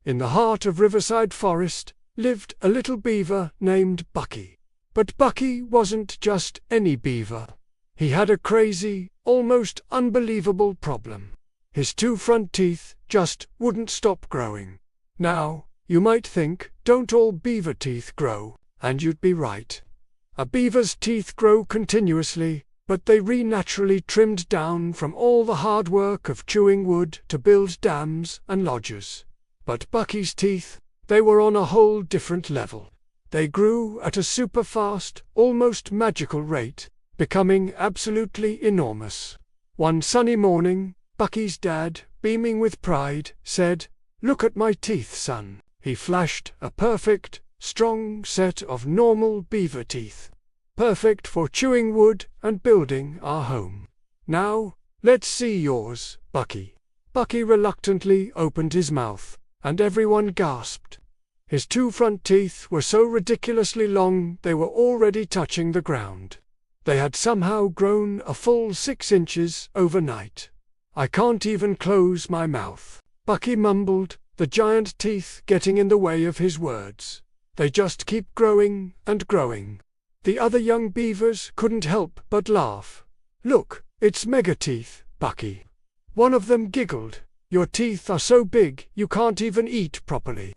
In the heart of Riverside Forest lived a little beaver named Bucky. But Bucky wasn't just any beaver. He had a crazy, almost unbelievable problem. His 2 front teeth just wouldn't stop growing. Now, you might think, don't all beaver teeth grow? And you'd be right. A beaver's teeth grow continuously, but they naturally trimmed down from all the hard work of chewing wood to build dams and lodges. But Bucky's teeth, they were on a whole different level. They grew at a super fast, almost magical rate, becoming absolutely enormous. One sunny morning, Bucky's dad, beaming with pride, said, "Look at my teeth, son." He flashed a perfect, strong set of normal beaver teeth. Perfect for chewing wood and building our home. "Now, let's see yours, Bucky." Bucky reluctantly opened his mouth, and everyone gasped. His 2 front teeth were so ridiculously long they were already touching the ground. They had somehow grown a full 6 inches overnight. "I can't even close my mouth," Bucky mumbled, the giant teeth getting in the way of his words. "They just keep growing and growing." The other young beavers couldn't help but laugh. "Look, it's mega teeth, Bucky." One of them giggled. "Your teeth are so big you can't even eat properly."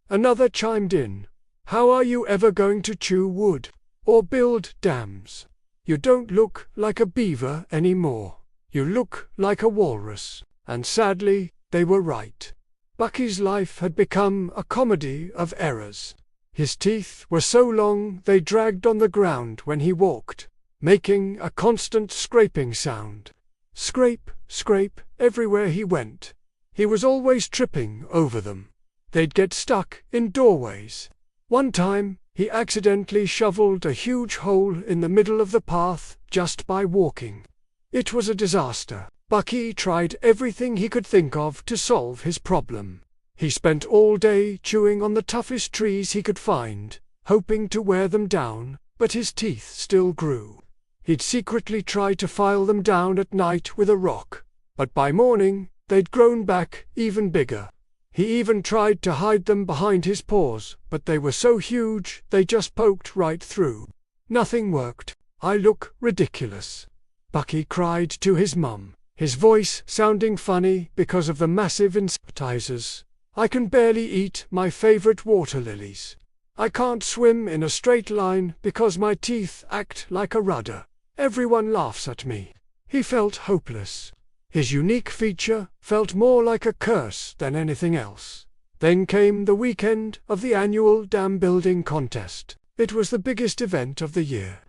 Another chimed in. "How are you ever going to chew wood? Or build dams? You don't look like a beaver anymore. You look like a walrus." And sadly, they were right. Bucky's life had become a comedy of errors. His teeth were so long they dragged on the ground when he walked, making a constant scraping sound. Scrape, scrape, everywhere he went. He was always tripping over them. They'd get stuck in doorways. One time, he accidentally shoveled a huge hole in the middle of the path just by walking. It was a disaster. Bucky tried everything he could think of to solve his problem. He spent all day chewing on the toughest trees he could find, hoping to wear them down, but his teeth still grew. He'd secretly try to file them down at night with a rock, but by morning, they'd grown back even bigger. He even tried to hide them behind his paws, but they were so huge they just poked right through. Nothing worked. "I look ridiculous," Bucky cried to his mum, his voice sounding funny because of the massive incisors. "I can barely eat my favorite water lilies. I can't swim in a straight line because my teeth act like a rudder. Everyone laughs at me." He felt hopeless. His unique feature felt more like a curse than anything else. Then came the weekend of the annual dam building contest. It was the biggest event of the year.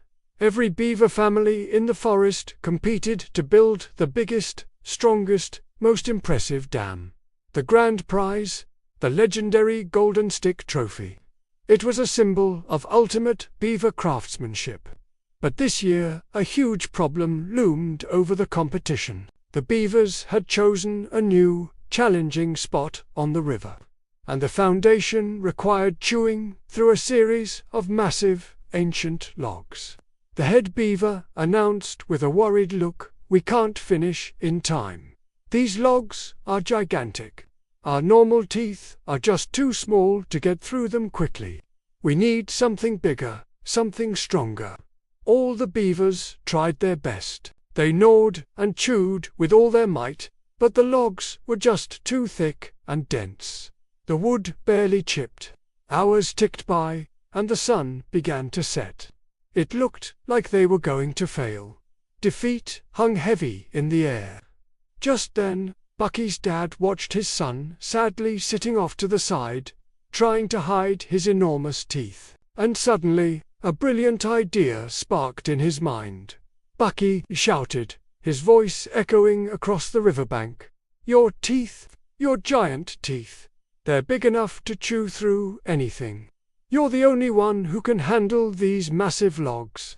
Every beaver family in the forest competed to build the biggest, strongest, most impressive dam. The grand prize, the legendary Golden Stick Trophy. It was a symbol of ultimate beaver craftsmanship. But this year, a huge problem loomed over the competition. The beavers had chosen a new, challenging spot on the river, and the foundation required chewing through a series of massive, ancient logs. The head beaver announced with a worried look, "We can't finish in time. These logs are gigantic. Our normal teeth are just too small to get through them quickly. We need something bigger, something stronger." All the beavers tried their best. They gnawed and chewed with all their might, but the logs were just too thick and dense. The wood barely chipped. Hours ticked by, and the sun began to set. It looked like they were going to fail. Defeat hung heavy in the air. Just then, Bucky's dad watched his son sadly sitting off to the side, trying to hide his enormous teeth. And suddenly, a brilliant idea sparked in his mind. "Bucky," he shouted, his voice echoing across the riverbank. "Your teeth, your giant teeth. They're big enough to chew through anything. You're the only one who can handle these massive logs."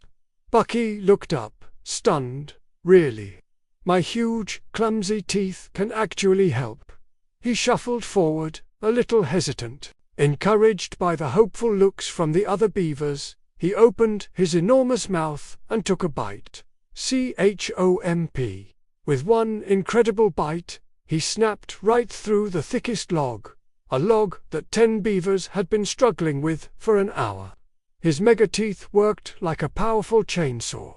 Bucky looked up, stunned. "Really? My huge, clumsy teeth can actually help?" He shuffled forward, a little hesitant. Encouraged by the hopeful looks from the other beavers, he opened his enormous mouth and took a bite. CHOMP. With one incredible bite, he snapped right through the thickest log, a log that 10 beavers had been struggling with for an hour. His mega teeth worked like a powerful chainsaw.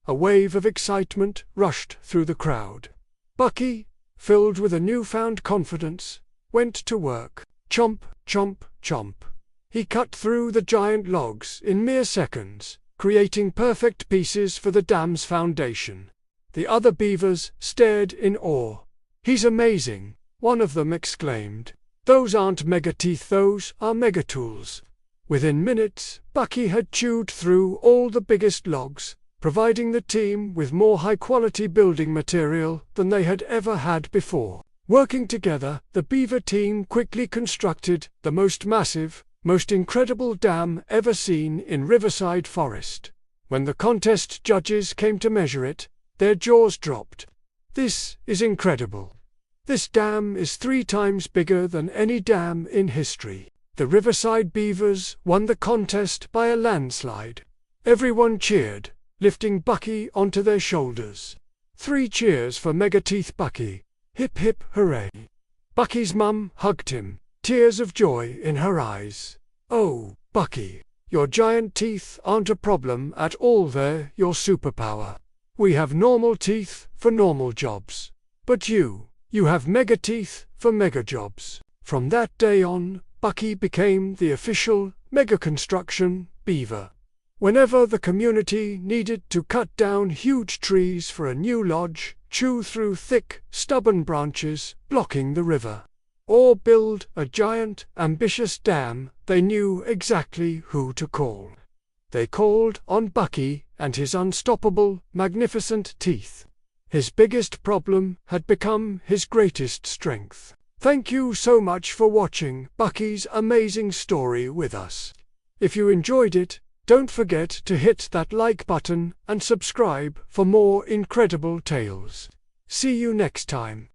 A wave of excitement rushed through the crowd. Bucky, filled with a newfound confidence, went to work. Chomp, chomp, chomp. He cut through the giant logs in mere seconds, creating perfect pieces for the dam's foundation. The other beavers stared in awe. "He's amazing," one of them exclaimed. "Those aren't mega teeth, those are mega tools." Within minutes, Bucky had chewed through all the biggest logs, providing the team with more high-quality building material than they had ever had before. Working together, the beaver team quickly constructed the most massive, most incredible dam ever seen in Riverside Forest. When the contest judges came to measure it, their jaws dropped. "This is incredible. This dam is 3 times bigger than any dam in history." The Riverside Beavers won the contest by a landslide. Everyone cheered, lifting Bucky onto their shoulders. 3 cheers for Megateeth Bucky. Hip hip hooray. Bucky's mum hugged him, tears of joy in her eyes. "Oh, Bucky, your giant teeth aren't a problem at all, they're your superpower. We have normal teeth for normal jobs. But you have mega teeth for mega jobs." From that day on, Bucky became the official mega construction beaver. Whenever the community needed to cut down huge trees for a new lodge, chew through thick, stubborn branches blocking the river, or build a giant, ambitious dam, they knew exactly who to call. They called on Bucky and his unstoppable, magnificent teeth. His biggest problem had become his greatest strength. Thank you so much for watching Bucky's amazing story with us. If you enjoyed it, don't forget to hit that like button and subscribe for more incredible tales. See you next time.